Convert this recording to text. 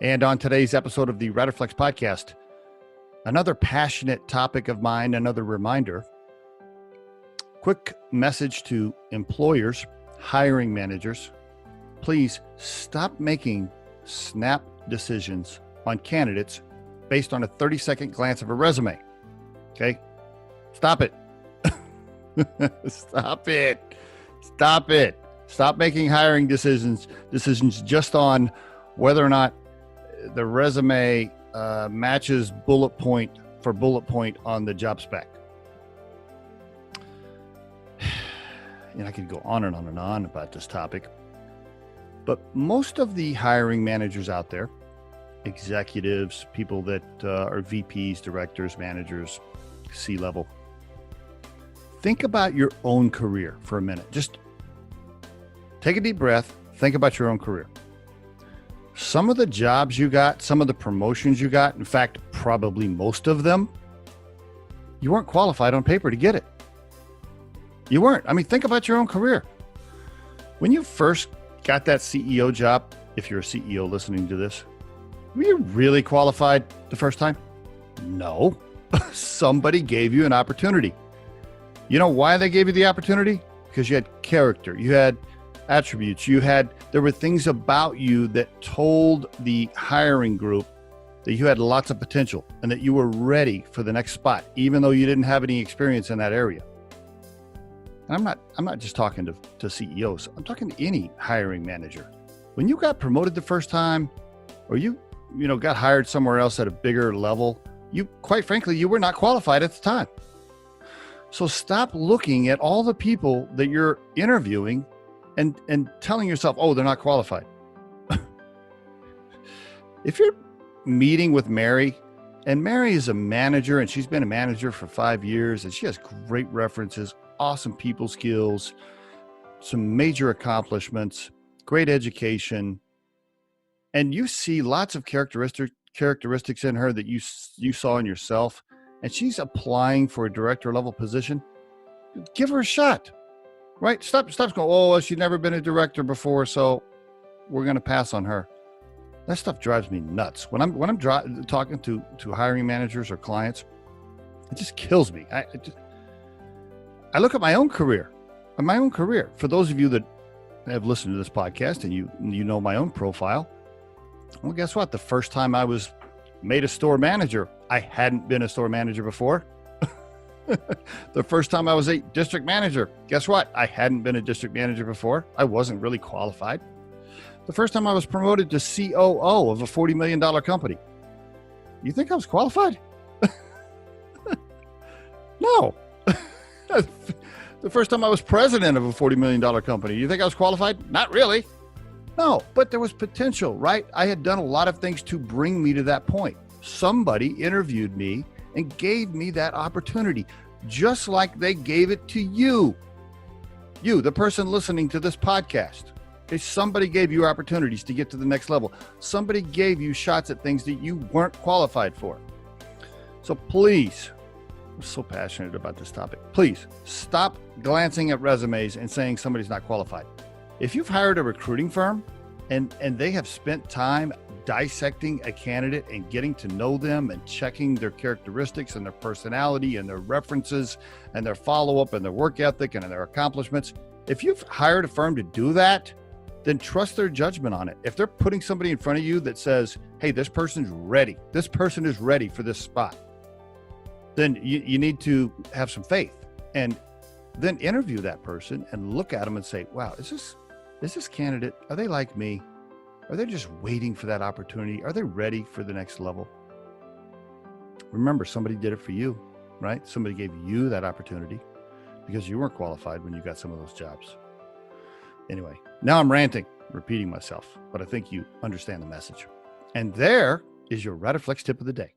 And on today's episode of the Riderflex podcast, another passionate topic of mine, another reminder. Quick message to employers, hiring managers. Please stop making snap decisions on candidates based on a 30-second glance of a resume. Okay? Stop it. Stop it. Stop it. Stop making hiring decisions just on whether or not the resume matches bullet point for bullet point on the job spec. And I could go on and on and on about this topic, but most of the hiring managers out there, executives, people that are VPs, directors, managers, C-level, think about your own career for a minute. Just take a deep breath. Think about your own career. Some of the jobs you got, some of the promotions you got, in fact, probably most of them, you weren't qualified on paper to get it. You weren't. I mean, think about your own career. When you first got that CEO job, if you're a CEO listening to this, were you really qualified the first time? No. Somebody gave you an opportunity. You know why they gave you the opportunity? Because you had character, you had attributes, there were things about you that told the hiring group that you had lots of potential and that you were ready for the next spot, even though you didn't have any experience in that area. And I'm not just talking to CEOs. I'm talking to any hiring manager. When you got promoted the first time, or you got hired somewhere else at a bigger level, quite frankly, you were not qualified at the time. So stop looking at all the people that you're interviewing and telling yourself, oh, they're not qualified. If you're meeting with Mary, and Mary is a manager, and she's been a manager for 5 years, and she has great references, awesome people skills, some major accomplishments, great education, and you see lots of characteristics in her that you saw in yourself, and she's applying for a director level position, give her a shot. Right? Stop going, oh, well, she's never been a director before, so we're going to pass on her. That stuff drives me nuts. When I'm talking to hiring managers or clients, it just kills me. I look at my own career. For those of you that have listened to this podcast and you know my own profile, well, guess what? The first time I was made a store manager, I hadn't been a store manager before. The first time I was a district manager, guess what? I hadn't been a district manager before. I wasn't really qualified. The first time I was promoted to COO of a $40 million company. You think I was qualified? No. The first time I was president of a $40 million company. You think I was qualified? Not really. No, but there was potential, right? I had done a lot of things to bring me to that point. Somebody interviewed me and gave me that opportunity, just like they gave it to you. You, the person listening to this podcast. Okay, somebody gave you opportunities to get to the next level. Somebody gave you shots at things that you weren't qualified for. So please, I'm so passionate about this topic. Please stop glancing at resumes and saying somebody's not qualified. If you've hired a recruiting firm and they have spent time dissecting a candidate and getting to know them and checking their characteristics and their personality and their references and their follow-up and their work ethic and their accomplishments, if you've hired a firm to do that, then trust their judgment on it. If they're putting somebody in front of you that says, hey, this person's ready, this person is ready for this spot, then you need to have some faith and then interview that person and look at them and say, wow, is this candidate, are they like me? Are they just waiting for that opportunity? Are they ready for the next level? Remember, somebody did it for you, right? Somebody gave you that opportunity because you weren't qualified when you got some of those jobs. Anyway, now I'm ranting, repeating myself, but I think you understand the message. And there is your Riderflex tip of the day.